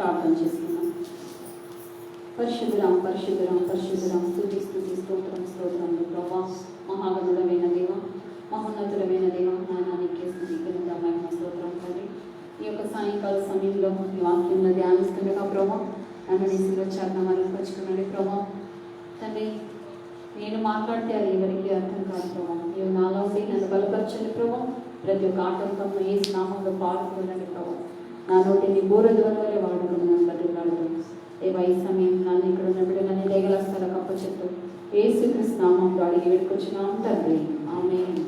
ప్రార్థన చేసుకున్నాం. పరిశుద్ధురాం పరిశుద్ధురాం పరిశుద్ధురాం స్తుతి స్తుతి స్తోత్రం స్తోత్రములు ప్రభా. మహాగణుడమైన దేవ, మహోన్నతుడమైన దేవ, నాయనానికి స్తుతి ఘనత మహిమ స్తోత్రం తండ్రి. ఈ యొక్క సాయంకాల సమయంలో ఈ వాక్యంలో ధ్యానిస్తుండగా ప్రభా, నన్ను నీలో చరణాలను పంచుకున్నాడు ప్రభా. తండ్రి, నేను మాట్లాడితే అది ఎవరికి అర్థం కాదు ప్రభా. నీవు నాలో ఉండి నన్ను బలపరచండి ప్రభా. ప్రతి ఒక్క ఆటంకంలో ఏ నామంలో పాల్గొనండి ప్రభా. నా నోటిని బోరధ్వని వలె వాడుకున్నాను బతుకులాడుతూ దేవా, ఈ సమయం నన్ను ఇక్కడ ఉన్న బిడ్డలని దేగల స్థలకు అప్పచెప్తూ యేసుక్రీస్తు నామంలో అడిగి వేడుకొచ్చున్నాం తండ్రి, ఆమేన్.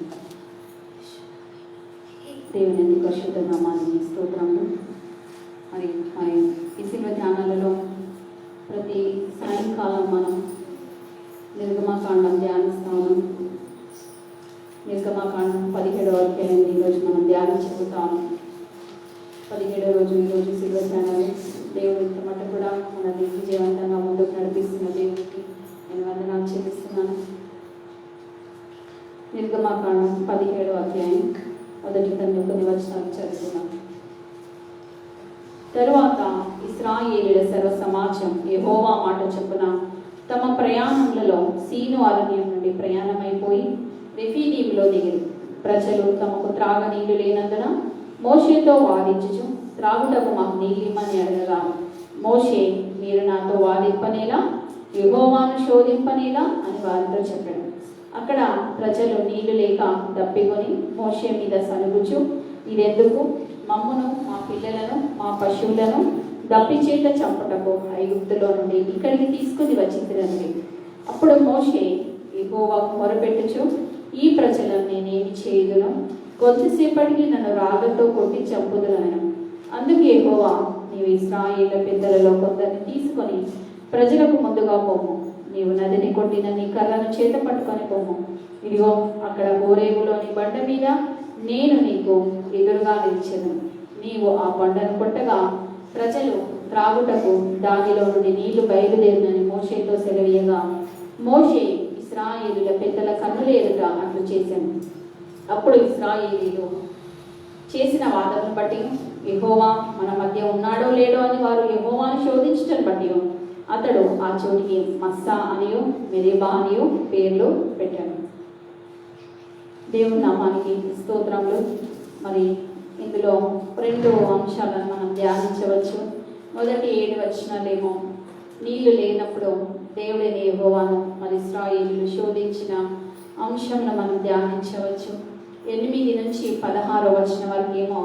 దేవుని పరిశుద్ధ నామానికి స్తోత్రములు. మరి ఈ శిల్వ ధ్యానాలలో ప్రతి సాయంకాలం మనం నిర్గమకాండం ధ్యానిస్తాము. నిర్గమకాండం 17వ అధ్యాయం ఈరోజు మనం ధ్యానించుకుంటాము. 17వ రోజు ఈరోజు శిల్వ ధ్యానాలు. దేవుడు ఇంతమట కూడా మనల్ని విజయవంతంగా ముందుకు నడిపిస్తున్న దేవుడికి నేను వందనాలు చెల్లిస్తున్నాను. నిర్గమకాండం 17వ అధ్యాయం మొదటి కొన్ని వచనాలు చదువుతున్నాం. తరువాత ఇశ్రాయేలీయుల సర్వ సమాజం యెహోవా మాట చొప్పున తమ ప్రయాణములలో సీను అరణ్యం నుండి ప్రయాణమైపోయి రెఫీదీములో దిగిరి. ప్రజలు తమకు త్రాగనీళ్లు లేనందున మోషేతో వాదించుచు త్రాగుటకు మాకు నీళ్ళిమ్మని అడగగా, మోషే, మీరు నాతో వాదింపనేలా, యెహోవాను శోధింపనేలా అని వారితో చెప్పాడు. అక్కడ ప్రజలు నీళ్లు లేక దప్పికొని మోషే మీద సనుగుచు, ఇదెందుకు? మమ్మును, మా పిల్లలను, మా పశువులను దప్పిచేత చంపుటకు ఐగుప్తులో నుండి ఇక్కడికి తీసుకుని వచ్చింది. అప్పుడు మోషే యెహోవాకు మొరపెట్టుచు, ఈ ప్రజలను నేనేమి చేయుదును? కొద్దిసేపటికి నన్ను రాళ్లతో కొట్టి చంపుదునను. అందుకు యెహోవా, నీవు ఇశ్రాయేలు పెద్దలలో కొందరిని తీసుకొని ప్రజలకు ముందుగా పోము. నీవు నదిని కొట్టిన నీ కర్రను చేత పట్టుకొని పోము. ఇదిగో అక్కడ హోరేబులోని బండ మీద నేను నీకు ఎదురుగా నిలిచెను. నీవు ఆ బండను కొట్టగా ప్రజలు త్రాగుటకు దానిలో నుండి నీళ్లు బయలుదేరినని మోషేతో సెలవీయగా, మోషే ఇశ్రాయేలీయుల పెద్దల కన్నుల ఎదుట అట్లు చేశాను. అప్పుడు ఇశ్రాయేలీయులు చేసిన వాదనను బట్టి యెహోవా మన మధ్య ఉన్నాడో లేడో అని వారు యెహోవాను శోధించటం బట్టి అతడు ఆ చోటికి మస్సా అనియు మెరీబా అనియు పేర్లు పెట్టాడు. దేవుని నామానికి స్తోత్రములు. మరి ఇందులో 2 అంశాలను మనం ధ్యానించవచ్చు. మొదటి 7 వచనాలేమో నీళ్లు లేనప్పుడు దేవుడైన యెహోవాను మరి ఇశ్రాయేలీయులు శోధించిన అంశంను మనం ధ్యానించవచ్చు. 8 నుంచి 16వ వచనం వరకు ఏమో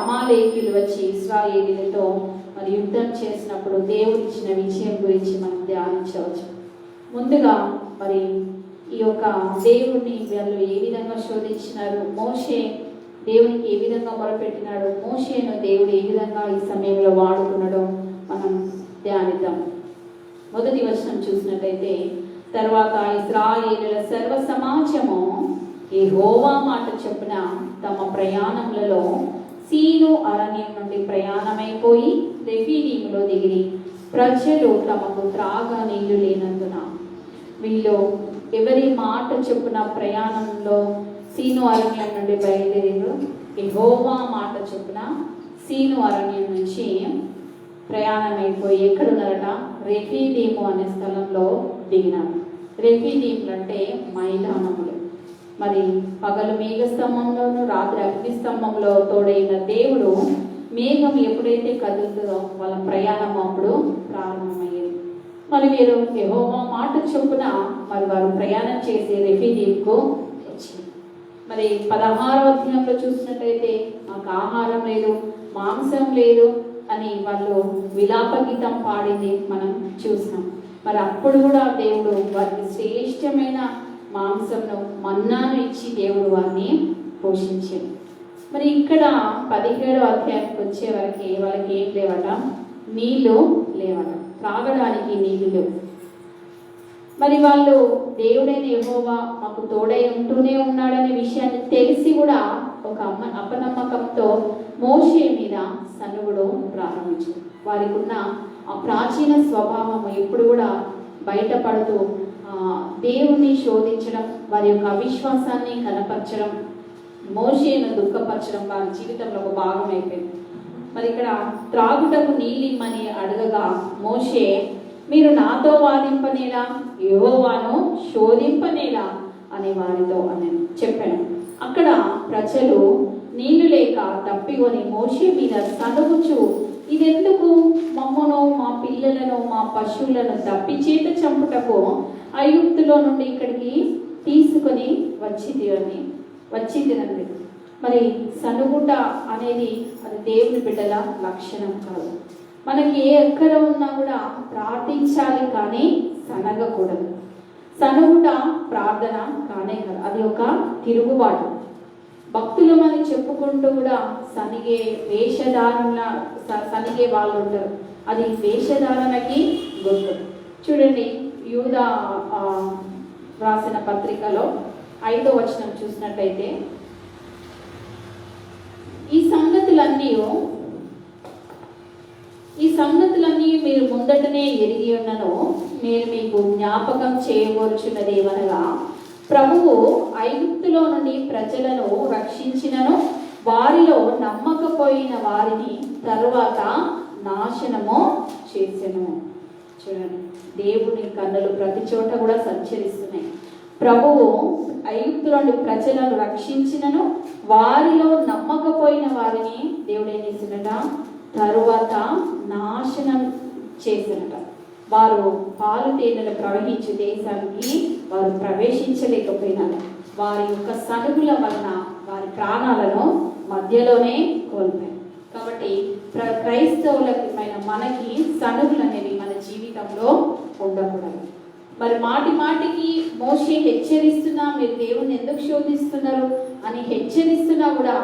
అమాలేకీయులు వచ్చి ఇశ్రాయేలీయులతో మరి యుద్ధం చేసినప్పుడు దేవుడు ఇచ్చిన విజయం గురించి మనం ధ్యానించవచ్చు. ముందుగా మరి ఈ యొక్క దేవుడిని వాళ్ళు ఏ విధంగా శోధించినారు, మోషే దేవునికి ఏ విధంగా మొరపెట్టినాడు, మోషేను దేవుడు ఏ విధంగా ఈ సమయంలో వాడుకున్నాడో మనం ధ్యానిద్దాం. మొదటి వచనం చూసినట్లయితే, తర్వాత ఇశ్రాయేలీయుల సర్వ సమాజము యెహోవా మాట చొప్పున తమ ప్రయాణములలో సీను అరణ్యం నుండి ప్రయాణమైపోయి రెఫీదీములో దిగిరి. ప్రజలు తమకు త్రాగ నీళ్లు లేనందున. వీళ్ళు ఎవరి మాట చొప్పున ప్రయాణంలో సీను అరణ్యం నుండి బయలుదేరారు. యెహోవా మాట చొప్పున సీను అరణ్యం నుంచి ప్రయాణమైపోయి ఎక్కడున్నారట? రెఫీదీము అనే స్థలంలో దిగినారు. రెఫీదీములు అంటే మైదానములు. మరి పగలు మేఘస్తంభంలోను రాత్రి అగ్నిస్తంభంలో తోడైన దేవుడు మేఘం ఎప్పుడైతే కదులుతుందో వాళ్ళ ప్రయాణం అప్పుడు ప్రారంభమయ్యేది. మరి వీరు యెహోవా మాట చొప్పున మరి వారు ప్రయాణం చేసి రెఫీదీముకు వచ్చింది. మరి 16వ అధ్యాయంలో చూసినట్లయితే మాకు ఆహారం లేదు, మాంసం లేదు అని వాళ్ళు విలాప గీతం పాడింది మనం చూసినాం. మరి అప్పుడు కూడా దేవుడు వారికి శ్రేష్టమైన మాంసంను మన్నాను ఇచ్చి దేవుడు వారిని పోషించాడు. మరి ఇక్కడ 17వ అధ్యాయానికి వచ్చే వరకు వాళ్ళకి ఏం లేవట? నీళ్లు లేవట, త్రాగడానికి నీళ్లు లేవు. మరి వాళ్ళు దేవుడైన యెహోవా మాకు తోడై ఉంటూనే ఉన్నాడనే విషయాన్ని తెలిసి కూడా ఒక అపనమ్మకంతో మోషే మీద సనుగుడు ప్రారంభించారు. వారికి ఉన్న ఆ ప్రాచీన స్వభావం ఎప్పుడు కూడా బయటపడుతూ దేవుణ్ణి శోధించడం, వారి యొక్క అవిశ్వాసాన్ని కనపరచడం, మోషేను దుఃఖపరచడం వారి జీవితంలో ఒక భాగం అయిపోయింది. మరి ఇక్కడ త్రాగుటకు నీళ్ళిమ్మని అడగగా మోషే, మీరు నాతో వాదింపనేలా, యెహోవాను శోధింపనేలా అని వారితో అని చెప్పాను. అక్కడ ప్రజలు నీళ్లు లేక తప్పికొని మోషే మీద సనుగుచు, ఇదెందుకు? మమ్మను, మా పిల్లలను, మా పశువులను తప్పిచేత చంపుటకు ఐగుప్తులో నుండి ఇక్కడికి తీసుకొని వచ్చింది. మరి సనుగుట అనేది అది దేవుని బిడ్డల లక్షణం కాదు. మనకి ఏ ఎక్కడ ఉన్నా కూడా ప్రార్థించాలి, కానీ సనగకూడదు. సనుగుట ప్రార్థన కానే కాదు, అది ఒక తిరుగుబాటు. భక్తులు మనం చెప్పుకుంటూ కూడా సనిగే వాళ్ళు ఉంటారు. అది వేషధారణకి గుర్తు. చూడండి, యూదా రాసిన పత్రికలో 5వ వచనం చూసినట్టయితే, ఈ సంగతులన్నీ మీరు ముందటనే ఎరిగి ఉన్నను, నేను మీకు జ్ఞాపకం చేయవచ్చున్నదేమనగా, ప్రభువు ఐగుప్తులో నుండి ప్రజలను రక్షించినను, వారిలో నమ్మకపోయిన వారిని తరువాత నాశనము చేసెను. చూడండి, దేవుని కన్నులు ప్రతి చోట కూడా సంచరిస్తున్నాయి. ప్రభువు ఐగుప్తులో నుండి ప్రజలను రక్షించినను, వారిలో నమ్మకపోయిన వారిని దేవుడు ఏం చేసినట? తరువాత నాశనం చేసినట. వారు పాలు తేనెలు ప్రవహించే దేశానికి వారు ప్రవేశించలేకపోయినారు. వారి యొక్క సనుగుల వలన వారి ప్రాణాలను మధ్యలోనే కోల్పోయారు. కాబట్టి క్రైస్తవులమైన మనకి సనుగులు అనేవి మన జీవితంలో ఉండకూడదు. మరి మాటికి మోషే హెచ్చరిస్తున్నా, మీరు దేవుని ఎందుకు శోధిస్తున్నారు అని హెచ్చరిస్తున్నా కూడా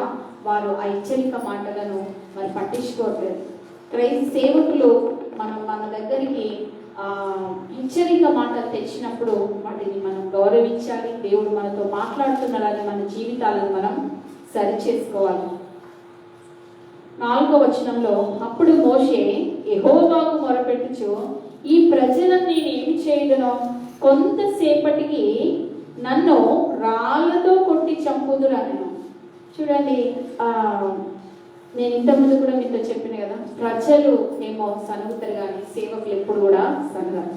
వారు ఆ హెచ్చరిక మాటలను మరి పట్టించుకోవట్లేదు. సేవకులు మన దగ్గరికి హెచ్చరిక మాటలు తెచ్చినప్పుడు వాటిని మనం గౌరవించాలి. దేవుడు మనతో మాట్లాడుతున్నాడని మన జీవితాలను మనం సరిచేసుకోవాలి. 4వ వచనంలో, అప్పుడు మోషే యెహోవాకు మొరపెట్టుచు, ఈ ప్రజలను నేను ఏమి చేయదునో, కొంతసేపటికి నన్ను రాళ్లతో కొట్టి చంపుదురనెను. చూడండి, నేను ఇంతకుముందు కూడా మీతో చెప్పిన కదా, ప్రజలు ఏమో సనుగుతారు కానీ సేవకులు ఎప్పుడు కూడా సనగరు.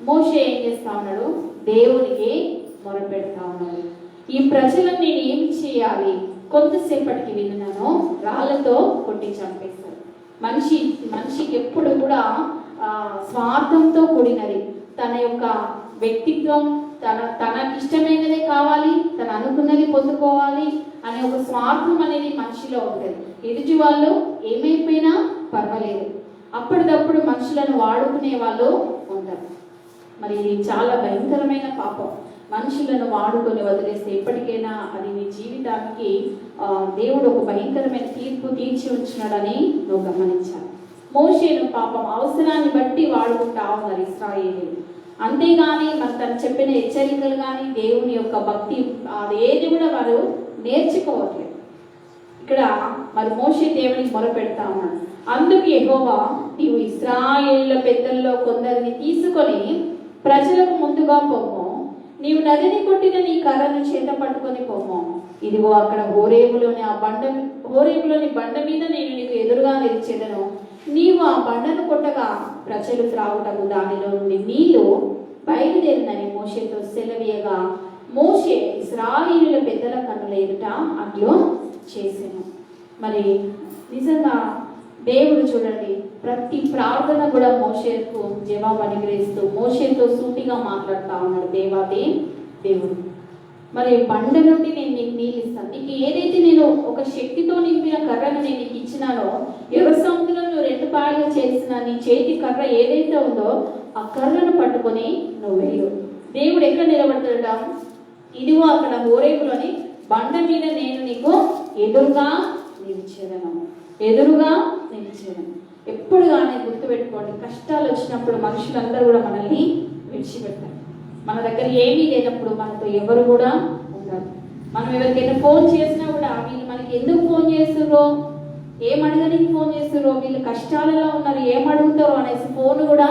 మోషే ఏం చేస్తా ఉన్నాడు? దేవునికి మొరపెడతా ఉన్నాడు. ఈ ప్రజలను నేను ఏమి చేయాలి? కొంతసేపటికి విన్నాను, రాళ్లతో కొట్టి చంపేస్తాడు. మనిషికి ఎప్పుడు కూడా స్వార్థంతో కూడినది. తన యొక్క వ్యక్తిత్వం, తనకి ఇష్టమైనదే కావాలి, తను అనుకున్నది పొందుకోవాలి అనే ఒక స్వార్థం అనేది మనిషిలో ఉంటుంది. ఎదుటి వాళ్ళు ఏమైపోయినా పర్వాలేదు, అప్పటిదప్పుడు మనుషులను వాడుకునే వాళ్ళు ఉంటారు. మరి ఇది చాలా భయంకరమైన పాపం. మనుషులను వాడుకొని వదిలేస్తే ఎప్పటికైనా అది నీ జీవితానికి దేవుడు ఒక భయంకరమైన తీర్పు తీర్చి ఉంచినాడని నువ్వు గమనించాలి. మోషేను పాపం అవసరాన్ని బట్టి వాడుకుంటా ఉన్నారు ఇశ్రాయేలీయులు. అంతేగాని మరి తను చెప్పిన హెచ్చరికలు కానీ దేవుని యొక్క భక్తి అదేది కూడా వారు నేర్చుకోవట్లేదు. ఇక్కడ మరి మోషే దేవునికి మొరపెడతా ఉన్నాడు. అందుకు యెహోవా, నీవు ఇశ్రాయేలుల పెద్దల్లో కొందరిని తీసుకొని ప్రజలకు ముందుగా పోము, నీవు నదిని కొట్టిన నీ కర్రను చేత పట్టుకొని పోము. ఇదిగో అక్కడ హోరేబులోని బండ మీద నేను నీకు ఎదురుగా నిలిచెదను. నీవు ఆ బండను కొట్టగా ప్రజలు త్రాగుటకు దానిలో నుండి నీళ్లు బయలుదేరినని మోషేతో సెలవీయగా, మోషే ఇశ్రాయేలుల పెద్దల కన్నుల ఎదుట అట్లు చేసెను. మరి నిజంగా దేవుడు చూడండి, ప్రతి ప్రార్థన కూడా మోషేకు జవాబు అనుగ్రహిస్తూ మోషేతో సూటిగా మాట్లాడుతూ ఉన్నాడు దేవాది దేవుడు. మరి బండ నుండి నేను నీకు నీళ్ళు ఇస్తాను. నీకు ఏదైతే నేను ఒక శక్తితో నింపిన కర్రను నేను నీకు ఇచ్చినానో, ఎర్ర సముద్రంలో 2 పాయలు చేసిన నీ చేతి కర్ర ఏదైతే ఉందో ఆ కర్రను పట్టుకొని నువ్వు వెళ్ళు. దేవుడు ఎక్కడ నిలబడతాడ? ఇదిగో అక్కడ హోరేబులోని బండ మీద నేను నీకు ఎదురుగా నిలిచేదను. ఎప్పుడు కానీ గుర్తుపెట్టుకోండి, కష్టాలు వచ్చినప్పుడు మనుషులందరూ కూడా మనల్ని విడిచిపెడతారు. మన దగ్గర ఏమీ లేనప్పుడు మనతో ఎవరు కూడా ఉండరు. మనం ఎవరికైనా ఫోన్ చేసినా కూడా వీళ్ళు మనకి ఎందుకు ఫోన్ చేస్తుర్రో, ఏం అడగడానికి ఫోన్ చేస్తుర్రో, వీళ్ళు కష్టాలలో ఉన్నారు, ఏం అడుగుతారో అనేసి ఫోన్ కూడా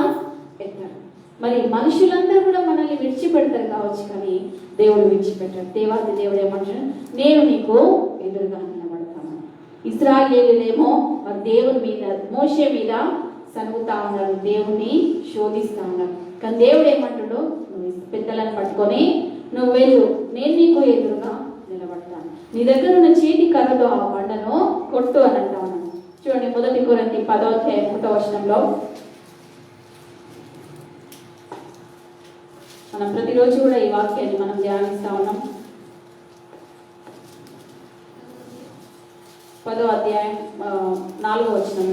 పెట్టారు. మరి మనుషులందరూ కూడా మనల్ని విడిచిపెడతారు కావచ్చు, కానీ దేవుడు విడిచిపెట్టాడు. దేవాది దేవుడు ఏమంటాడు? నేను నీకు ఎదురుగా నిలబడతాను. ఇశ్రాయేలులేమో మరి దేవుని మీద, మోషే మీద సనుగుతా ఉన్నారు, దేవుణ్ణి శోధిస్తా ఉన్నారు. కానీ దేవుడు ఏమంటాడు, నువ్వు పెద్దలను పట్టుకొని నువ్వు వెళ్ళు, నేను నీకు ఎదురుగా నిలబడతాను, నీ దగ్గర ఉన్న చేతి కర్రతో ఆ బండను కొట్టు అని అంటా ఉన్నాను. చూడండి 1 కొరింథీ 10:1 మనం ప్రతిరోజు కూడా ఈ వాక్యాన్ని మనం ధ్యానిస్తా ఉన్నాం. 10వ అధ్యాయం 4వ వచనం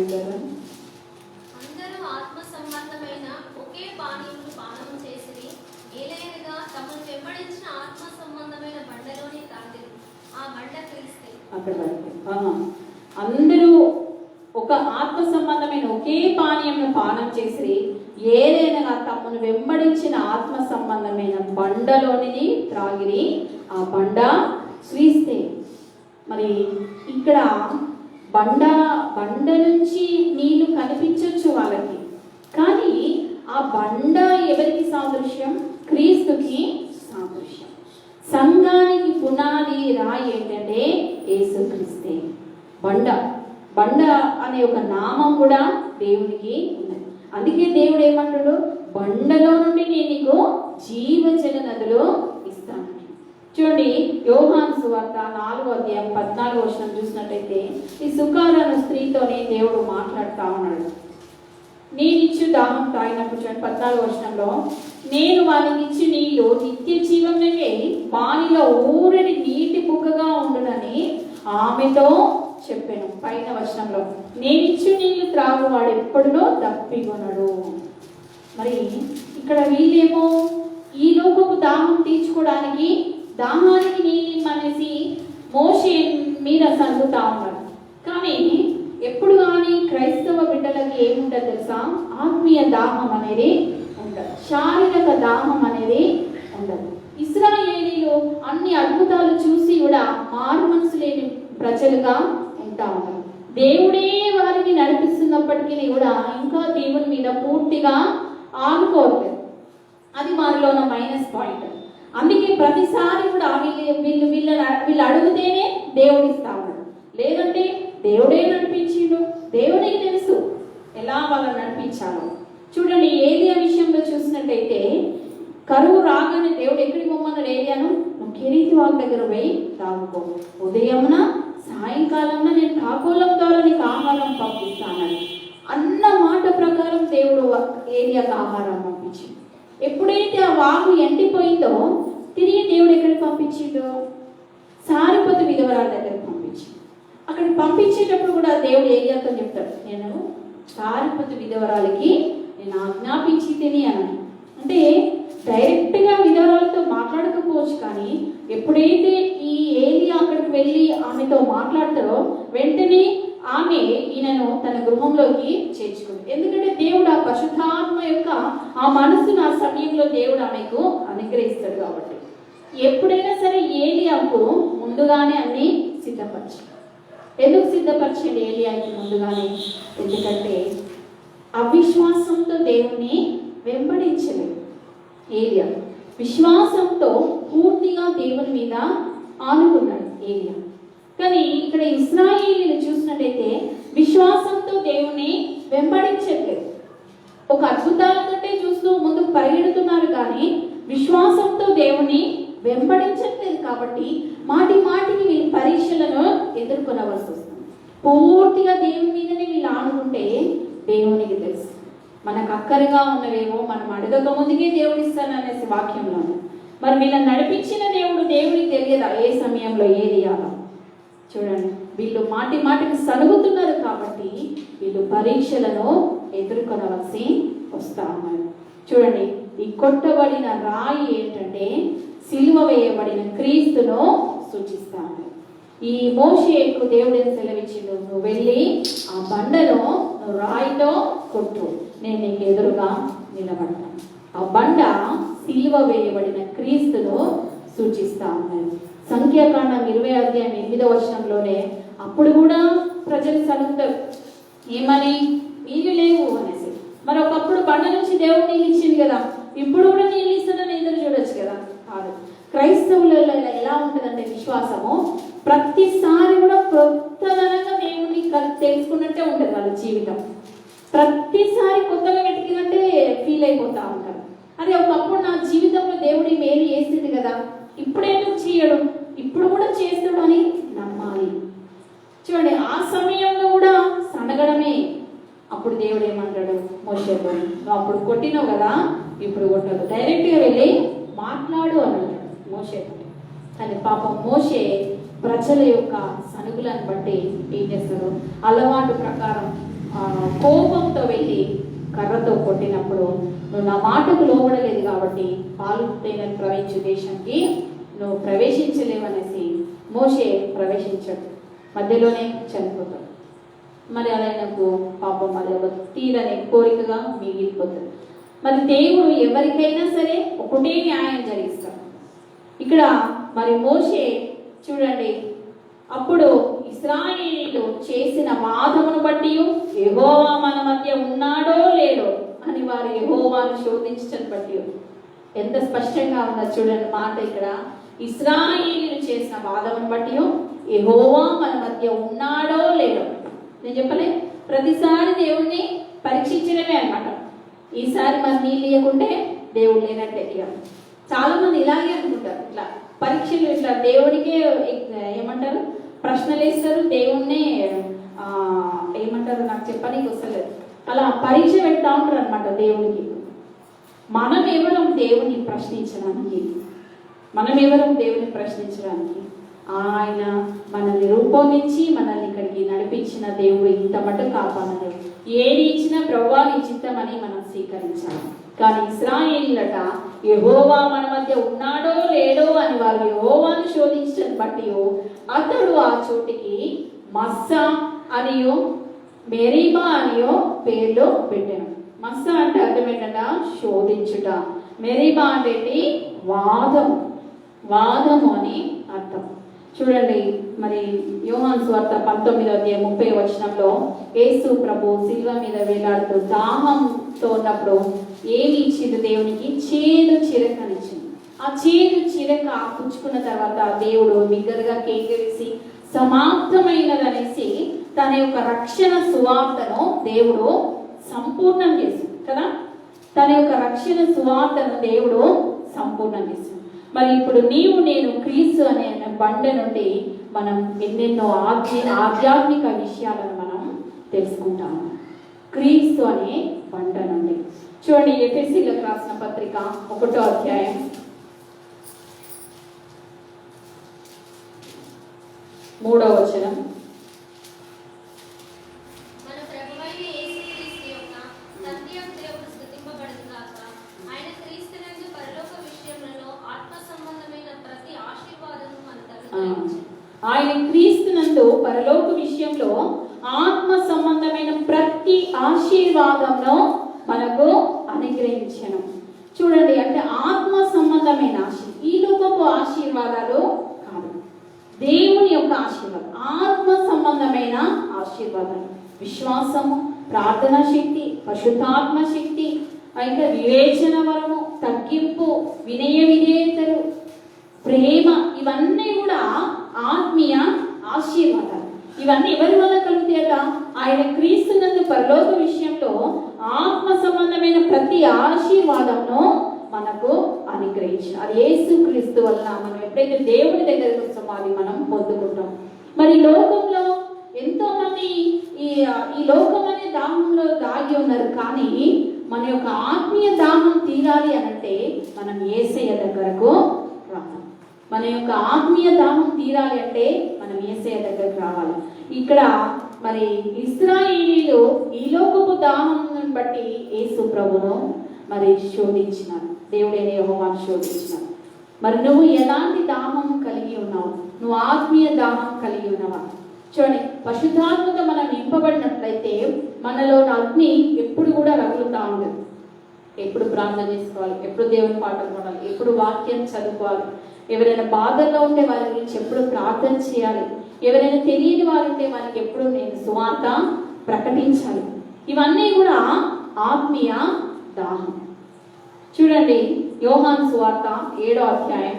అందరూ ఆత్మ సంబంధమైన ఒకే పానీయమును పానము చేసిరి, ఏలైనగా తమను వెంబడించిన ఆత్మ సంబంధమైన బండలోని తాగిరి, ఆ బండ క్రీస్తే. అక్కడ అందరూ ఒక ఆత్మ సంబంధమైన ఒకే పానీయంను పానం చేసి ఏదైనా తమను వెంబడించిన ఆత్మ సంబంధమైన బండలోనిది త్రాగిరి, ఆ బండ క్రీస్తే. మరి ఇక్కడ బండ నుంచి నీళ్లు కనిపించవచ్చు వాళ్ళకి, కానీ ఆ బండ ఎవరికి సాదృశ్యం? క్రీస్తుకి సాదృశ్యం. సంఘానికి పునాది రాయి ఏంటంటే యేసుక్రీస్తే. బండ అనే ఒక నామం కూడా దేవునికి ఉన్నది. అందుకే దేవుడు ఏమంటాడు, బండలో నుండి నేను నీకు జీవజల నదులు ఇస్తాను. చూడండి యోహాను సువార్త 4వ అధ్యాయం 14వ వచనం చూసినట్టయితే ఈ సుకారను స్త్రీతోనే దేవుడు మాట్లాడుతా ఉన్నాడు. నేనిచ్చు దాహం తాగినప్పుడు చూడండి 14వ వచనంలో, నేను వారికి ఇచ్చి నీళ్లు నిత్య జీవమునకే వానిలో ఊరడి నీటి బుగ్గగా ఉండునని ఆమెతో చెప్పాను. పైన వచనంలో, నేనిచ్చు నీళ్లు త్రాగు వాడు ఎప్పుడునో దప్పికొనడు. మరి ఇక్కడ వీళ్ళేమో ఈ లోకపు దాహం తీర్చుకోవడానికి దాహానికి నీళ్ళు అనేసి మోషే మీద సర్దుతా ఉన్నారు. కానీ ఎప్పుడు కానీ క్రైస్తవ బిడ్డలకి ఏముంటుంది తెలుసా? ఆత్మీయ దాహం అనేది ఉండదు, శారీరక దాహం అనేది ఉండదు. ఇశ్రాయేలీలు అన్ని అద్భుతాలు చూసి కూడా మారు మనసు లేని ప్రజలుగా ఉంటా ఉన్నారు. దేవుడే వారిని నడిపిస్తున్నప్పటికీ కూడా ఇంకా దేవుని మీద పూర్తిగా ఆనుకోవట్లేదు. అది వారిలో ఉన్న మైనస్ పాయింట్. అందుకే ప్రతిసారి కూడా వీళ్ళు అడిగితేనే దేవుడు ఇస్తా ఉన్నాడు, లేదంటే దేవుడే నడిపించిండు. దేవుడికి తెలుసు ఎలా వాళ్ళని నడిపించాలో. చూడండి ఏలియా విషయంలో చూసినట్టయితే కరువు రాగానే దేవుడు ఎక్కడికి పోమన్నాడు ఏలియాను? నువ్వు కెరీతి వాళ్ళ దగ్గర పోయి తాగుకో, ఉదయమున సాయంకాలంలో నేను కాకోలం ద్వారా నీకు ఆహారం పంపిస్తాను అన్న మాట ప్రకారం దేవుడు ఏలియాకు ఆహారం పంపించింది. ఎప్పుడైతే ఆ వాగు ఎండిపోయిందో తిరిగి దేవుడు ఎక్కడికి పంపించిండో? సారిపతు విధవరాల దగ్గరికి పంపించింది. అక్కడికి పంపించేటప్పుడు కూడా దేవుడు ఏలియాతో చెప్తాడు, నేను సారిపతు విధవరాలకి నేను ఆజ్ఞాపించి తిని అని. అంటే డైరెక్ట్గా విధవరాలతో మాట్లాడకపోవచ్చు, కానీ ఎప్పుడైతే ఈ ఏలియా అక్కడికి వెళ్ళి ఆమెతో మాట్లాడతారో వెంటనే ఆమె ఈయనను తన గృహంలోకి చేర్చుకుంది. ఎందుకంటే దేవుడు ఆ పరిశుద్ధాత్మ యొక్క ఆ మనసును ఆ సమయంలో దేవుడు ఆమెకు అనుగ్రహిస్తాడు. కాబట్టి ఎప్పుడైనా సరే ఏలియాకు ముందుగానే అన్ని సిద్ధపరచాడు. ఎందుకు సిద్ధపరచండి ఏలియాకి ముందుగానే? ఎందుకంటే అవిశ్వాసంతో దేవుణ్ణి వెంబడించలేదు ఏలియా. విశ్వాసంతో పూర్తిగా దేవుని మీద ఆనుకున్నాడు ఏలియా. కానీ ఇక్కడ ఇశ్రాయేలీలు చూసినట్టయితే విశ్వాసంతో దేవుని వెంబడించట్లేదు. ఒక అద్భుతాలతోటే చూస్తూ ముందుకు పరిగెడుతున్నారు, కానీ విశ్వాసంతో దేవుని వెంబడించట్లేదు. కాబట్టి మాటి మాటికి వీళ్ళు పరీక్షలను ఎదుర్కొనవలసి వస్తుంది. పూర్తిగా దేవుని మీదనే వీళ్ళు ఆనుకుంటే దేవునికి తెలుసు మనకు అక్కరగా ఉన్నవేమో మనం అడగక ముందుకే దేవుడు ఇస్తాననేసి వాక్యంలో. మరి వీళ్ళని నడిపించిన దేవుడికి తెలియదా ఏ సమయంలో ఏది ఇవ్వాలో? చూడండి వీళ్ళు మాటి మాటికి సరుగుతున్నారు కాబట్టి వీళ్ళు పరీక్షలను ఎదుర్కొనవలసి వస్తా ఉన్నారు. చూడండి ఈ కొట్టబడిన రాయి ఏంటంటే సిలువ వేయబడిన క్రీస్తును సూచిస్తాను. ఈ మోషేకు దేవుడు సెలవిచ్చిండు, నువ్వు వెళ్ళి ఆ బండలో నువ్వు రాయితో కొట్టు, నేను నీకు ఎదురుగా నిలబడతాను. ఆ బండ సిలువ వేయబడిన క్రీస్తును సూచిస్తా ఉన్నారు. సంఖ్యాకాండం 20వ అధ్యాయం 8వ వచనంలోనే అప్పుడు కూడా ప్రజలు సలుగుతారు, ఏమని? నీళ్ళు లేవు అనేసి. మరి ఒకప్పుడు బండ నుంచి దేవుడు నీళ్ళు ఇచ్చింది కదా, ఇప్పుడు కూడా నీళ్ళు ఇస్తాడని ఎదురు చూడొచ్చు కదా? కాదు. క్రైస్తవులలో ఎలా ఉంటుందంటే విశ్వాసము ప్రతిసారి కూడా కొత్తదనంగా తెలుసుకున్నట్టే ఉంటుంది వాళ్ళ జీవితం. ప్రతిసారి కొత్తగా వెతికినట్టే ఫీల్ అయిపోతా ఉంటారు. అదే ఒకప్పుడు నా జీవితంలో దేవుడి మేలు చేసింది కదా, ఇప్పుడేందుకు చేయడం, ఇప్పుడు కూడా చేస్తాడు అని నమ్మాలి. చూడండి, ఆ సమయంలో కూడా సనగడమే. అప్పుడు దేవుడు ఏమంటాడు మోషేతో, నువ్వు అప్పుడు కొట్టినావు కదా, ఇప్పుడు కొట్టదు, డైరెక్ట్గా వెళ్ళి మాట్లాడు అని అంటాడు మోషేతో. కానీ పాపం మోషే ప్రజల యొక్క సనుగులను బట్టి ఏం చేస్తాడు, అలవాటు ప్రకారం కోపంతో వెళ్ళి కర్రతో కొట్టినప్పుడు, నువ్వు నా మాటకు లోబడలేదు కాబట్టి పాలు తేనెలు ప్రవహించే దేశానికి నువ్వు ప్రవేశించలేవనేసి మోషే ప్రవేశించాడు, మధ్యలోనే చనిపోతాడు. మరి ఆయనకు పాపం అది ఒక తీరని కోరికగా మిగిలిపోతుంది. మరి దేవుడు ఎవరికైనా సరే ఒకటే న్యాయం జరిగిస్తాడు. ఇక్కడ మరి మోషే చూడండి, అప్పుడు ఇశ్రాయేలీయులు చేసిన వాదమును బట్టి యెహోవా మన మధ్య ఉన్నాడో లేడో అని వారు యెహోవాను శోధించడం బట్టి ఎంత స్పష్టంగా ఉందో చూడండి మాట. ఇక్కడ ఇశ్రాయేలీయులు చేసిన వాదమును బట్టి యెహోవా మన మధ్య ఉన్నాడో లేడో. నేను చెప్పలే, ప్రతిసారి దేవుణ్ణి పరీక్షించడమే అన్నమాట. ఈసారి మనం నీళ్ళు ఇవ్వకుంటే దేవుడు లేనట్టే. ఇక చాలా మంది ఇలాగే అనుకుంటారు, ఇట్లా పరీక్షలు ఇట్లా దేవుడికే ఏమంటారు ప్రశ్నలు వేస్తారు, దేవుణ్ణి ఏమంటారు నాకు చెప్పడానికి వస్తలేదు, అలా పరీక్ష పెడతా ఉంటారు అనమాట దేవుడికి. మనం ఎవరం దేవుని ప్రశ్నించడానికి, ఆయన మనల్ని రూపొందించి మనల్ని ఇక్కడికి నడిపించిన దేవుడు ఇంత మటు కాపాడలేదు. ఏది ఇచ్చినా ప్రభువా నీ చిత్తమని మనం స్వీకరించాలి. కానీ ఇశ్రాయేలీయులట యెహోవా మన మధ్య ఉన్నాడో లేడో అని వారు యెహోవాను శోధించడం బట్టి అతడు ఆ చోటికి మస్సా అనియో మెరీబా అనియో పేర్లు పెట్టాను. మస్సా అంటే అర్థం ఏంటంట, శోధించుట. మెరీబా అంటే వాదము అని అర్థం. చూడండి, మరి యోహాను సువార్త 19:30 యేసు ప్రభు శిలువ మీద వేలాడుతూ దాహంతో ఉన్నప్పుడు ఏమి ఇచ్చింది దేవునికి, చేదు చిరకనిచ్చింది. ఆ చేదు చిరక పుచ్చుకున్న తర్వాత దేవుడు బిగ్గరగా కేకవేసి సమాప్తమైనదనేసి తన యొక్క రక్షణ సువార్తను దేవుడు సంపూర్ణం చేసింది కదా. తన యొక్క రక్షణ సువార్తను దేవుడు సంపూర్ణం చేసింది. మరి ఇప్పుడు నీవు నేను క్రీస్తు అనే బండ నుండి మనం ఎన్నెన్నో ఆధ్యాత్మిక విషయాలను మనం తెలుసుకుంటాము. క్రీస్తు అనే బండ నుండి చూడండి, ఎఫెసీయులకు రాసిన పత్రిక 1వ అధ్యాయం 3వ వచనం. ఆయన క్రీస్తునందు పరలోక విషయంలో ఆత్మ సంబంధమైన ప్రతి ఆశీర్వాదంలో మనకు అనుగ్రహించను. చూడండి, అంటే ఆత్మ సంబంధమైన ఈ లోకపు ఆశీర్వాదాలు కాదు, దేవుని యొక్క ఆశీర్వాదం, ఆత్మ సంబంధమైన ఆశీర్వాదాలు. విశ్వాసము, ప్రార్థన శక్తి, పరిశుద్ధాత్మ శక్తి, ఇంకా వివేచన వరము, తగ్గింపు, వినయ విధేయతలు, ప్రేమ, ఇవన్నీ కూడా ఆత్మీయ ఆశీర్వాదాలు. ఇవన్నీ ఎవరి వల్ల కలుగుతాయట, ఆయన క్రీస్తునందు పరలోక విషయంలో ఆత్మ సంబంధమైన ప్రతి ఆశీర్వాదంను మనకు అనుగ్రహించారు. అది యేసు క్రీస్తు వలన మనం ఎప్పుడైతే దేవుని దగ్గరికి వస్తామో అది మనం పొందుకుంటాం. మరి లోకంలో ఎంతో మంది ఈ లోకం అనే దాహంలో దాగి ఉన్నారు. కానీ మన యొక్క ఆత్మీయ దాహం తీరాలి అనంటే మనం యేసయ్య దగ్గరకు రావాలి. మన యొక్క ఆత్మీయ దాహం తీరాలి అంటే మనం యేసయ్య దగ్గరకు రావాలి. ఇక్కడ మరి ఇశ్రాయేలీయులు ఈ లోకపు దాహం బట్టి యేసు ప్రభును మరి శోధించినారు, దేవుడైన యెహోవాను శోధించినారు. మరి నువ్వు ఎలాంటి దాహం కలిగి ఉన్నావు? నువ్వు ఆత్మీయ దాహం కలిగి ఉన్నావా? చూడండి, పరిశుద్ధాత్మతో మనం నింపబడినట్లయితే మనలో అగ్ని ఎప్పుడు కూడా రగులుతూ ఉండదు. ఎప్పుడు ప్రార్థన చేసుకోవాలి, ఎప్పుడు దేవుని పాటలు పాడాలి, ఎప్పుడు వాక్యం చదువుకోవాలి. ఎవరైనా బాధల్లో ఉంటే వారి గురించి ఎప్పుడు ప్రార్థన చేయాలి. ఎవరైనా తెలియని వారు ఉంటే వారికి ఎప్పుడు నేను సువార్త ప్రకటించాలి. ఇవన్నీ కూడా ఆత్మీయ దాహం. చూడండి, యోహాను సువార్త 7వ అధ్యాయం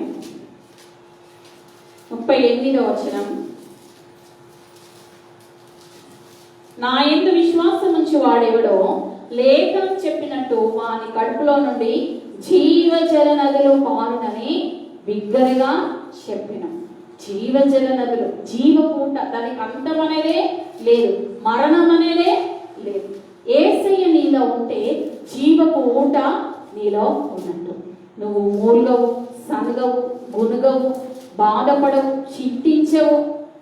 38వ వచనం. నా యందు విశ్వాసం ఉంచి వాడెవడో లేఖనం చెప్పినట్టు వాని కడుపులో నుండి జీవజల నదులు పారునని బిగ్గరగా చెప్పిన. జీవజల నదులు, జీవపూట, దానికి అంతం అనేదే లేదు, మరణం అనేదే లేదు. యేసయ్య నీలో ఉంటే జీవపు ఊట నీలో ఉన్నట్టు. నువ్వు మూల్గవు, సనగవు, గునుగవు, బాధపడవు, చింతించవు.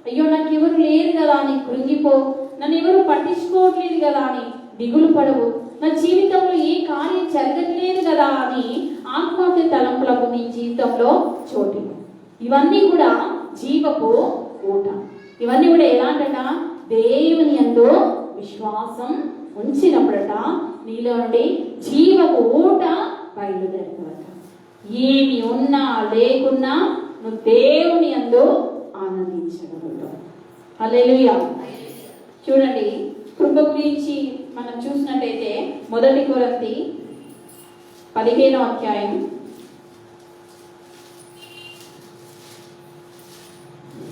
అయ్యో నాకు ఎవరు లేరు కదా అని కృంగిపో, నన్ను ఎవరు పట్టించుకోవట్లేదు కదా అని దిగులు పడవు, నా జీవితంలో ఏ కార్యం జరగట్లేదు కదా అని ఆత్మహత్య తలంపులకు నీ జీవితంలో చోటు. ఇవన్నీ కూడా జీవపు ఊట. ఇవన్నీ కూడా ఎలాంటట, దేవుని యందు విశ్వాసం ఉంచినప్పుడట నీలో నుండి జీవపు ఊట బయలుదేరుతాడట. ఏమి ఉన్నా లేకున్నా నువ్వు దేవుని యందు ఆనందించగలుగుతావు. హల్లెలూయా. చూడండి, కృప గురించి మనం చూసినట్టయితే 1 కొరింథీ 15వ అధ్యాయం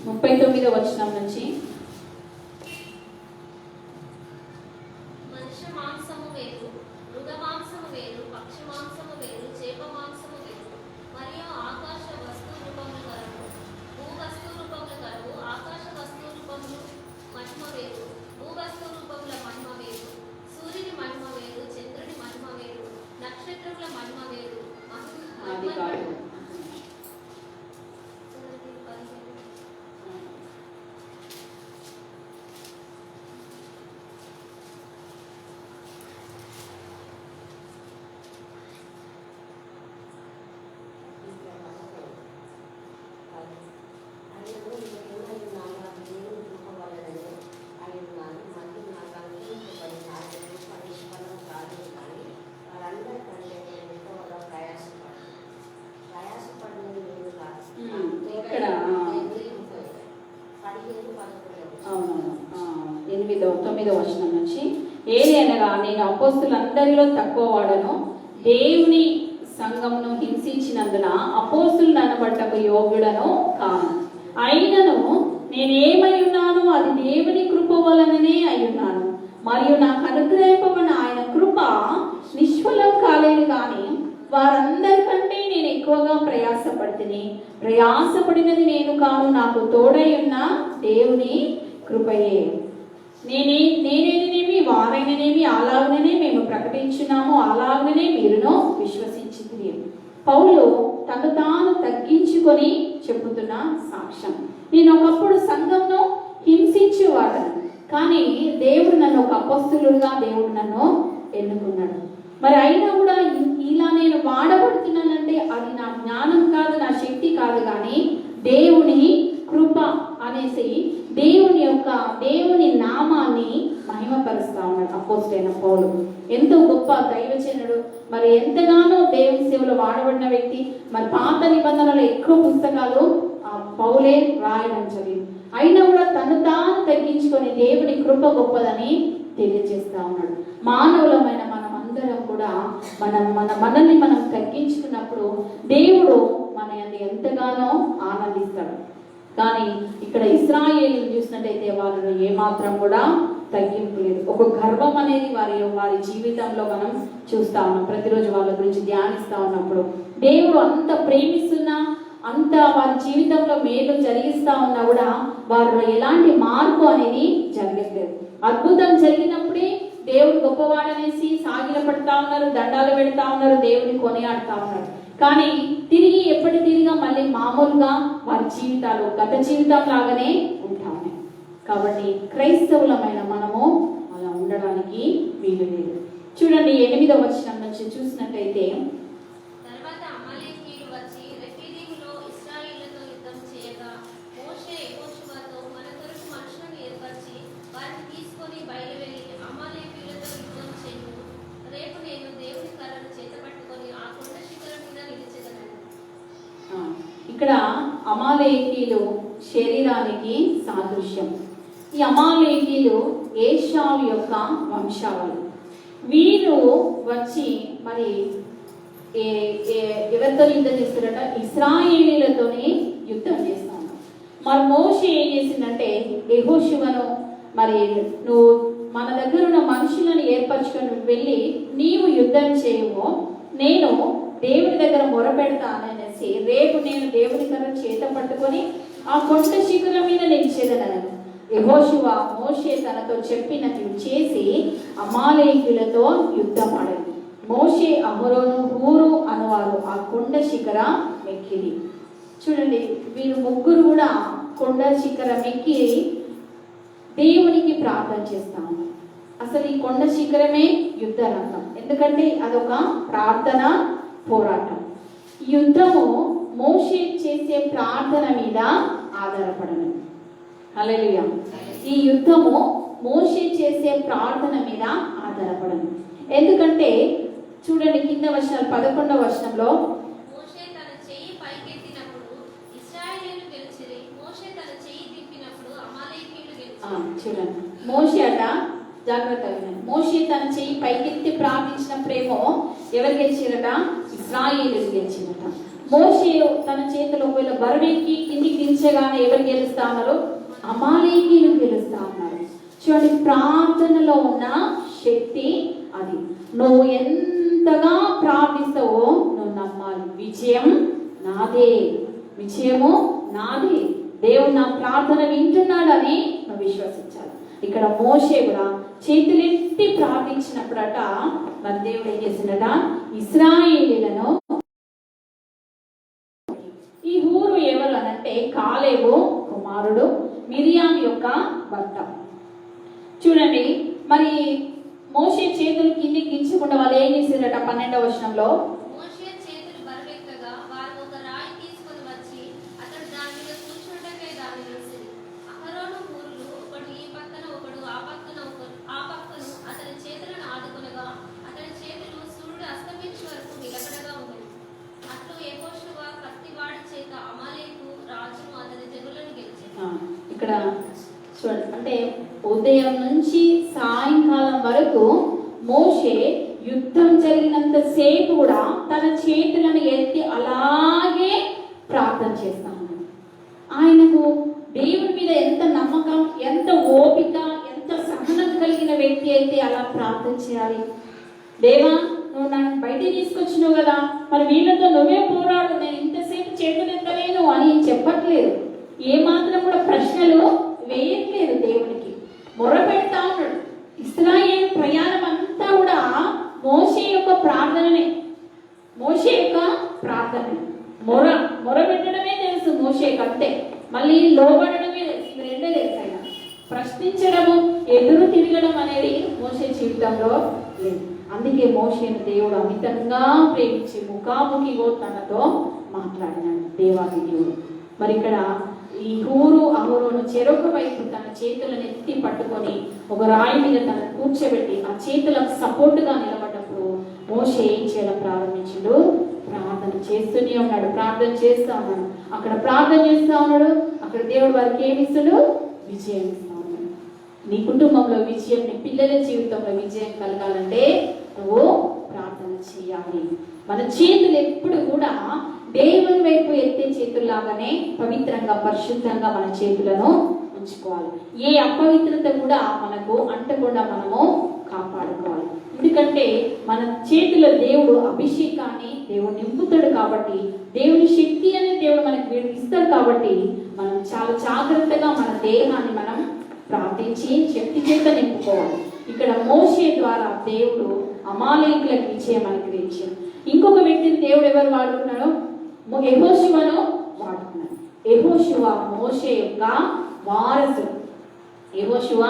39వ వచనం నుంచి, మనుష్య మాంసము వేరు, మృగ మాంసము వేరు, పక్షి మాంసము వేరు, చేప మాంసము వేరు, మరియు ఆకాశ వస్తు రూపములు కలవు, భూ వస్తు రూపములు కలవు. ఆకాశ వస్తు రూపములు మహిమ వేరు, భూ వస్తు రూపముల మహిమ వేరు. సూర్యుని మహిమ వేరు, చంద్రుని మహిమ వేరు, నక్షత్రముల మహిమ వేరు. అది కాదు. ఇక్కడ 9వ వచనం నుంచి, ఏది అనగా నేను అపోస్తులందరిలో తక్కువ వాడను, దేవుని సంఘమును హింసించినందున అపోస్తులు అనబట్టకు యోగ్యుడను కాను. అయినను నేనేమై ఉన్నాను అది దేవుని కృప వలననే అయ్యున్నాను. మరియు నాకు అనుగ్రహింపబడిన ఆయన కృప నిష్ఫలం కాలేదు కానీ వారందరికంటే నేను ఎక్కువగా ప్రయాసపడినది నేను కాను, నాకు తోడై ఉన్న దేవుని కృపయే. నేనేనేమి వారైననేమి అలాగనే మేము ప్రకటించున్నాము, అలాగనే మీరును విశ్వసించింది. పౌలు తను తాను తగ్గించుకొని చెప్పుతున్న సాక్ష్యం. నేను ఒకప్పుడు సంఘంను హింసించేవాడను, కానీ దేవుడు నన్ను ఒక అపోస్తలుగా దేవుడు నన్ను ఎన్నుకున్నాడు. మరి అయినా కూడా ఇలా నేను వాడబడుతున్నానంటే అది నా జ్ఞానం కాదు, నా శక్తి కాదు, కానీ దేవుని కృప అనేసి దేవుని నామాన్ని మహిమపరుస్తా ఉన్నాడు అపోస్తలుడైన పౌలు. ఎంతో గొప్ప దైవజనుడు, మరి ఎంతగానో దేవుని సేవలో వాడబడిన వ్యక్తి. మరి పాత నిబంధనలో ఎక్కువ పుస్తకాలు పౌలే రాయడం జరిగింది. అయినా కూడా తను తాను తగ్గించుకొని దేవుని కృప గొప్పదని తెలియజేస్తా ఉన్నాడు. మానవులమైన మనం అందరం కూడా మనల్ని మనం తగ్గించుకున్నప్పుడు దేవుడు మన ఎంతగానో ఆనందిస్తాడు. కానీ ఇక్కడ ఇశ్రాయేలీయులు చూసినట్టయితే వాళ్ళు ఏమాత్రం కూడా తగ్గింపు లేదు. ఒక గర్వం అనేది వారి జీవితంలో మనం చూస్తా ఉన్నాం. ప్రతిరోజు వాళ్ళ గురించి ధ్యానిస్తా ఉన్నప్పుడు దేవుడు అంత ప్రేమిస్తున్నా, అంత వారి జీవితంలో మేలు జరిగిస్తా ఉన్నా కూడా వారు ఎలాంటి మార్పు అనేది జరగట్లేదు. అద్భుతం జరిగినప్పుడే దేవుడు గొప్పవాడనేసి సాగిల పడతా ఉన్నారు, దండాలు పెడతా ఉన్నారు, దేవుని కొనియాడుతా ఉన్నారు. కానీ తిరిగి ఎప్పటిదిరిగా మళ్ళీ మామూలుగా వారి జీవితాలు గత జీవితం లాగానే ఉంటా ఉన్నాయి. కాబట్టి క్రైస్తవులమైన మనము అలా ఉండడానికి వీలు లేదు. చూడండి 8వ వచనం నుంచి చూసినట్లయితే, తర్వాత అమాలేకీయులు వచ్చి రెఫీదీములో ఇశ్రాయేలుతో యుద్ధం చేయగా మోషే యెహోషువతో మన కొరకు మనుషులను ఏర్పరిచి వారిని తీసుకొని బయలువెళ్ళి అమాలేకీయులతో యుద్ధం చేయు. రేపు నేను దేవుని కర్రను చేతపట్టుకొని ఆ కొండ శిఖరం మీద నిలిచెదనను. ఇక్కడ అమాలేకీయులు శరీరానికి సాదృశ్యం. ఈ అమాలేకీయులు ఏశావు యొక్క వంశావళి. వీరు వచ్చి మరి ఎవరితో యుద్ధం చేస్తారట? ఇశ్రాయేలీలతోనే యుద్ధం చేస్తాను. మరి మోషే ఏం చేసిందంటే యెహోషువను మరి నువ్వు మన దగ్గర ఉన్న మనుషులను ఏర్పరచుకొని వెళ్ళి నీవు యుద్ధం చేయము, నేను దేవుని దగ్గర మొరపెడతాననేసి రేపు నేను దేవుని కర్ర చేత పట్టుకొని ఆ కొండ శిఖరం మీద నిలిచేదనను. యెహోషువ మోషే తనతో చెప్పినట్లు చేసి అమాలేకీయులతో యుద్ధమాడెను. మోషే అహరోను హూరు అనువారు ఆ కొండ శిఖరం ఎక్కిరి. చూడండి, వీరు ముగ్గురు కూడా కొండ శిఖరం ఎక్కి దేవునికి ప్రార్థన చేస్తాము. అసలు ఈ కొండ శిఖరమే యుద్ధ రంగం, ఎందుకంటే అదొక ప్రార్థన పోరాటం. ఈ యుద్ధము మోషే చేసే ప్రార్థన మీద ఆధారపడను. హల్లెలూయా. ఈ యుద్ధము మోషే చేసే ప్రార్థన మీద ఆధారపడను. ఎందుకంటే చూడండి, కింద వచనాలు 11వ వచనంలో మోషే తన చెయ్యి పైకెత్తినప్పుడు ఇశ్రాయేలీయులు గెలిచిరి. మోషే తన చెయ్యి తిప్పినప్పుడు అమాలేకీయులు గెలిచిరి. చూడండి, మోషే అట, జాగ్రత్తగా వినండి. మోషే తన చెయ్యి పైకెత్తి ప్రార్థించినప్పుడేమో ఎవరు గెలిచిరట? ఇశ్రాయేలీయులు గెలిచిరట. మోషే తన చేతిలో ఒకవేళ బరువెక్కి కిందికి దించగానే ఎవరు గెలుస్తా ఉన్నారు? అమాలేకీయులు గెలుస్తా ఉన్నారు. చూడండి, ప్రార్థనలో ఉన్న శక్తి అది. నువ్వు ఎంతగా ప్రార్థిస్తావో నువ్వు నమ్మాలి. విజయం నాదే, విజయము నాదే, దేవుడు నా ప్రార్థన వింటున్నాడని నువ్వు విశ్వసించాలి. ఇక్కడ మోషే కూడా చేతులెత్తి ప్రార్థించినప్పుడట మరి దేవుడు ఏం చేసిందట? ఇశ్రాయేలీయులను, ఈ హూరు ఎవరు అనంటే కాలేబు కుమారుడు, మిరియాము యొక్క భర్త. చూడండి, మరి మోషే చేతులు కిందికి దించకుండా వాళ్ళు ఏం చేశారట? 12వ వచనంలో మోషే చేతులు బరువెక్కగా వారు ఒక రాయి తీసుకొని వచ్చి అతడు దాని మీద కూర్చుండకే దాన్ని వేసిరి. అహరోను హూరులు ఒకడు ఈ పక్కన ఒకడు ఆ పక్కన పక్కను అతని చేతులను ఆదుకొనగా అతని చేతులు సూర్యుడు అస్తమించే వరకు నిలబడగా ఉండేవి. అట్లు యెహోషువ కత్తివాడి చేత అమాలేకు రాజును అతని జనులను గెలిచాడు. ఇక్కడ చూడండి, అంటే ఉదయం నుంచి సాయంకాలం వరకు మోషే యుద్ధం జరిగినంత సేపు కూడా తన చేతులను ఎత్తి అలాగే ప్రార్థన చేస్తా ఉన్నాడు. ఆయనకు దేవుని మీద ఎంత నమ్మకం, ఎంత ఓపిక, ఎంత సహనం కలిగిన వ్యక్తి అయితే అలా ప్రార్థన చేయాలి. దేవా, నువ్వు నన్ను బయటికి తీసుకొచ్చినావు కదా, మరి వీళ్ళతో నువ్వే పోరాడు, నేను ఇంతసేపు చేతులు ఎత్తలేను అని చెప్పట్లేదు. ఏమాత్రం కూడా ప్రశ్నలు వేయట్లేదు. దేవునికి మొర పెడతా ఉన్నాడు. ఇశ్రాయేలు ప్రయాణం అంతా కూడా మోషే యొక్క ప్రార్థననే, మోషే యొక్క ప్రార్థనే. మొర పెట్టడమే తెలుసు మోషేకి, అంతే. మళ్ళీ లోబడడమే తెలుసు. ఇవి రెండే తెలుసు. ఆయన ప్రశ్నించడము, ఎదురు తిరగడం అనేది మోషే జీవితంలో లేదు. అందుకే మోషేను దేవుడు అమితంగా ప్రేమించి ముఖాముఖి తనతో మాట్లాడినాడు దేవాది దేవుడు. మరి ఇక్కడ ఈ హూరు అహరోను చెరొక వైపు తన చేతులను ఎత్తి పట్టుకొని ఒక రాయి మీద తనను కూర్చోబెట్టి ఆ చేతులకు సపోర్టుగా నిలబడ్డప్పుడు మోషే ఏం చేయడం ప్రారంభించాడు? ప్రార్థన చేస్తూనే ఉన్నాడు. ప్రార్థన చేస్తా ఉన్నాడు. అక్కడ ప్రార్థన చేస్తా ఉన్నాడు. అక్కడ దేవుడు వారికి ఏమిస్తాడు? విజయం ఇస్తా ఉన్నాడు. నీ కుటుంబంలో విజయం, నీ పిల్లల జీవితంలో విజయం కలగాలంటే నువ్వు ప్రార్థన చేయాలి. మన చేతులు ఎప్పుడు కూడా దేవుని వైపు ఎత్తే చేతుల్లాగానే పవిత్రంగా, పరిశుద్ధంగా మన చేతులను ఉంచుకోవాలి. ఏ అపవిత్రత కూడా మనకు అంటకుండా మనము కాపాడుకోవాలి. ఎందుకంటే మన చేతిలో దేవుడు అభిషేకాన్ని దేవుడు నింపుతాడు కాబట్టి, దేవుని శక్తి అనే దేవుడు మనకు ఇస్తాడు కాబట్టి మనం చాలా జాగ్రత్తగా మన దేహాన్ని మనం ప్రార్థించి శక్తి చేత నింపుకోవాలి. ఇక్కడ మోషే ద్వారా దేవుడు అమాలేకులకు విజయం అనుగ్రహించాడు. ఇంకొక వ్యక్తిని దేవుడు ఎవరు వాడుకున్నాడు? యెహోషువను వాడుకున్నాడు. యెహోషువ మోషే యొక్క వారసుడు. యెహోషువ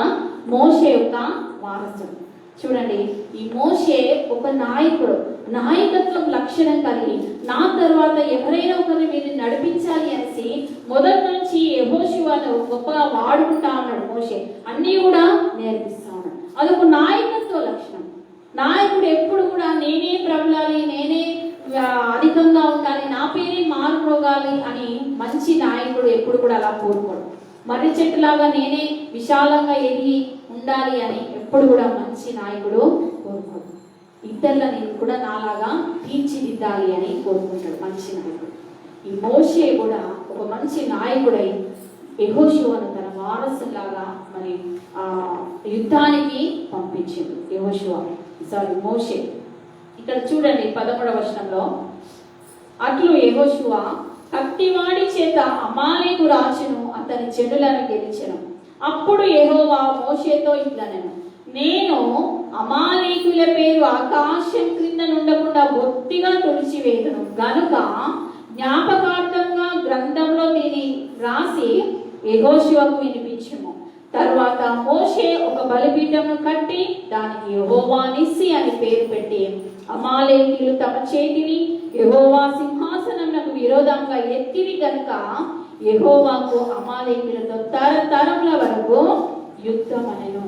మోషే యొక్క వారసుడు. చూడండి, ఈ మోషే ఒక నాయకుడు, నాయకత్వం లక్షణం కలిగి నా తర్వాత ఎవరైనా ఒకరిని మీరు నడిపించాలి అనేసి మొదటి నుంచి యెహోషువను గొప్పగా వాడుకుంటా ఉన్నాడు. మోషే అన్నీ కూడా నేర్పిస్తా ఉన్నాడు. అదొక నాయకత్వ లక్షణం. నాయకుడు ఎప్పుడు కూడా నేనే ప్రబలాలి, నేనే అధికంగా ఉండాలి, నా పేరే మారుమోగాలి అని మంచి నాయకుడు ఎప్పుడు కూడా అలా కోరుకోడు. మర్రి చెట్టులాగా నేనే విశాలంగా ఎదిగి ఉండాలి అని ఎప్పుడు కూడా మంచి నాయకుడు కోరుకోడు. ఇతరులని కూడా నాలాగా తీర్చిదిద్దాలి అని కోరుకుంటాడు మంచి నాయకుడు. ఈ మోషే కూడా ఒక మంచి నాయకుడై యెహోషువను తన వారసులాగా మరి ఆ యుద్ధానికి పంపించింది మోషే. ఇక్కడ చూడండి 13వ వచనంలో, అట్లు యెహోషువ కత్తివాడి చేత అమాలేకు రాజును అతని జనులను గెలిచెను. అప్పుడు యెహోవా మోషేతో ఇట్లనెను, నేను అమాలేకుల పేరు ఆకాశం క్రింద నుండకుండా బొత్తిగా తుడిచివేదును గనుక జ్ఞాపకార్థంగా గ్రంథంలో దీన్ని రాసి యెహోషువకు వినిపించుము. తరువాత మోషే ఒక బలిపీఠమును కట్టి దానికి యెహోవా నిస్సి అని పేరు పెట్టి, అమాలేకీయులు తమ చేతిని యెహోవా సింహాసనమునకు విరోధంగా ఎత్తిరి గనుక యెహోవాకు అమాలేకీయులతో తరతరముల వరకు యుద్ధమనెను.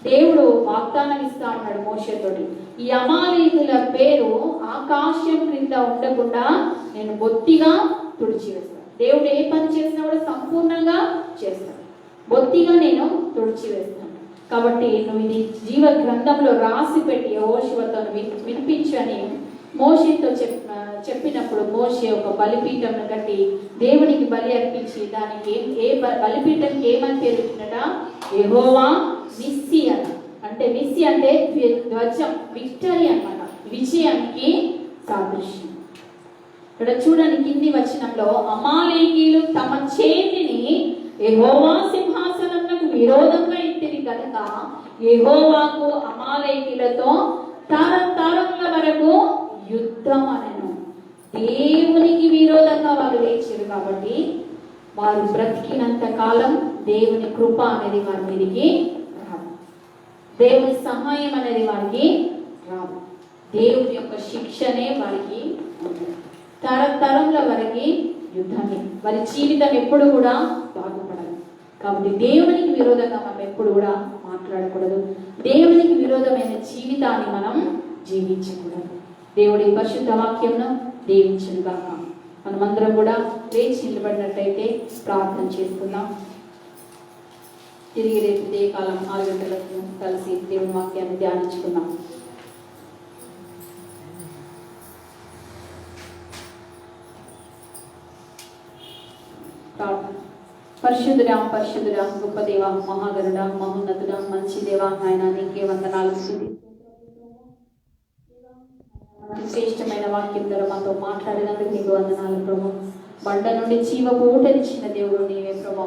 దేవుడు వాగ్దానం ఇస్తా ఉన్నాడు మోషేతోటి, ఈ అమాలేకీయుల పేరు ఆకాశం క్రింద ఉండకుండా నేను బొత్తిగా తుడిచివేస్తాను. దేవుడు ఏ పని చేసినా కూడా సంపూర్ణంగా చేస్తాను, బొత్తిగా నేను తుడిచివేస్తాను. కాబట్టి నువ్వు ఇది జీవ గ్రంథంలో రాసి పెట్టి యెహోషువతో వినిపించని మోషేతో చెప్పినప్పుడు మోషే ఒక బలిపీఠంను కట్టి దేవునికి బలి అర్పించి దానికి బలిపీఠంకి ఏమని పేరు పెట్టినట, యెహోవా నిస్సి అన్న. అంటే నిస్సి అంటే ధ్వజం, విక్టరీ అన్నమాట, విజయానికి సాదృశ్యం. ఇక్కడ చూడండి కింది వచనంలో, అమాలేకీయులు తమ చేతిని యెహోవా సింహాసనమునకు విరోధంగా ఎత్తిరి కనుక యెహోవాకు అమాలేకీయులతో తరతరముల వరకు యుద్ధం అనెను. దేవునికి విరోధంగా వారు లేచారు కాబట్టి వారు బ్రతికినంత కాలం దేవుని కృప అనేది వారి మీదకి రాదు, దేవుని సహాయం అనేది వారికి రాదు, దేవుని యొక్క శిక్షనే వారికి ఉంటుంది. తరతరముల వరకు యుద్ధమే, వారి జీవితం ఎప్పుడు కూడా బాగుపడదు. కాబట్టి దేవునికి విరోధంగా మనం ఎప్పుడు కూడా మాట్లాడకూడదు, దేవునికి విరోధమైన జీవితాన్ని మనం జీవించకూడదు. దేవుడి పరిశుద్ధ వాక్యంను దీవించును గాక. మనమందరం కూడా లేచి నిలబడినట్టయితే ప్రార్థన చేసుకుందాం. తిరిగి రేపు ఉదయకాలం 6 గంటలకు కలిసి దేవుని వాక్యాన్ని ధ్యానించుకుందాం. పరిశుద్ధుడా పరిశుద్ధుడా గొప్ప దేవ, మహాగరుడా, మహోన్నతుడా, మంచి దేవ, ఆయన నీకే వందనాలు. శ్రేష్టమైన వాక్యం ద్వారా మాతో మాట్లాడినందుకు నీకు వందనాలు ప్రభు. బండ నుండి జీవపు ఊటనిచ్చిన దేవుడు నీవే ప్రభు.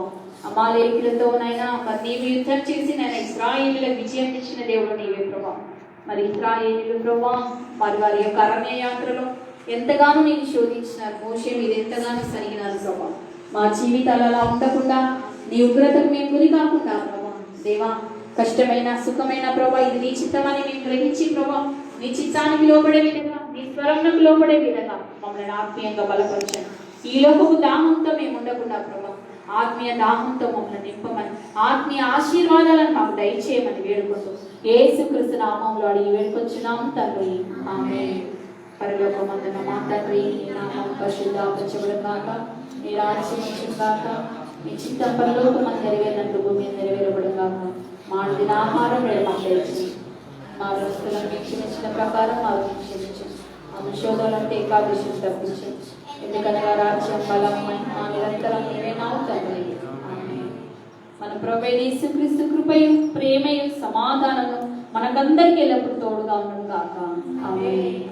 అమాలేకులతో నైనా మరి నీవు యుద్ధం చేసి నేను ఇశ్రాయేలులకు విజయం ఇచ్చిన దేవుడు నీవే ప్రభు. మరి ఇశ్రాయేలు ప్రభు వారి యొక్క అరణ్య యాత్రలో ఎంతగానో నీకు శోధించినారు, మోషే మీరు ఎంతగానో సరిగినారు ప్రభు. మా జీవితాలు అలా ఉండకుండా నీ ఉగ్రతకు మేము గురి కాకుండా ప్రభా దేవా, కష్టమైన సుఖమైన ప్రభా ఇది నీ చిత్తమని మేము గ్రహించి ప్రభా నీ చిత్తానికి లోపడే విధంగా, నీ స్వరంకు లోపడే విధంగా మమ్మల్ని ఆత్మీయంగా బలపరచండి. ఈ లోకపు దాహంతో మేము ఉండకుండా ప్రభా ఆత్మీయ దాహంతో మమ్మల్ని నింపమని, ఆత్మీయ ఆశీర్వాదాలను మాకు దయచేయమని వేడుకుంటూ యేసుక్రీస్తు నామములో అడిగి వేడుకొచ్చున్నాం తండ్రి, ఆమేన్. పరలోకమందున్న మా తండ్రి, నీ నామం పరిశుద్ధపరచబడును గాక, నీ రాజ్యం వచ్చును గాక, నీ చిత్తం పరలోకమందు నెరవేరినట్లు భూమి మీద నెరవేరబడును గాక. మా అనుదిన ఆహారం నేడు మాకు దయచేయండి, మా వస్తువులను మీకు క్షమించిన ప్రకారం మాకు క్షమించు, మా శోధనలంటే ఏకాదశిని తప్పించండి. ఎందుకనగా రాజ్యం, బలం, మహిమ నిరంతరం నీవే నావు తండ్రి, ఆమేన్. మన ప్రభువైన యేసుక్రీస్తు కృపయు ప్రేమయు సమాధానము మనకందరికీ ఎల్లప్పుడూ తోడుగా ఉండును గాక, ఆమేన్.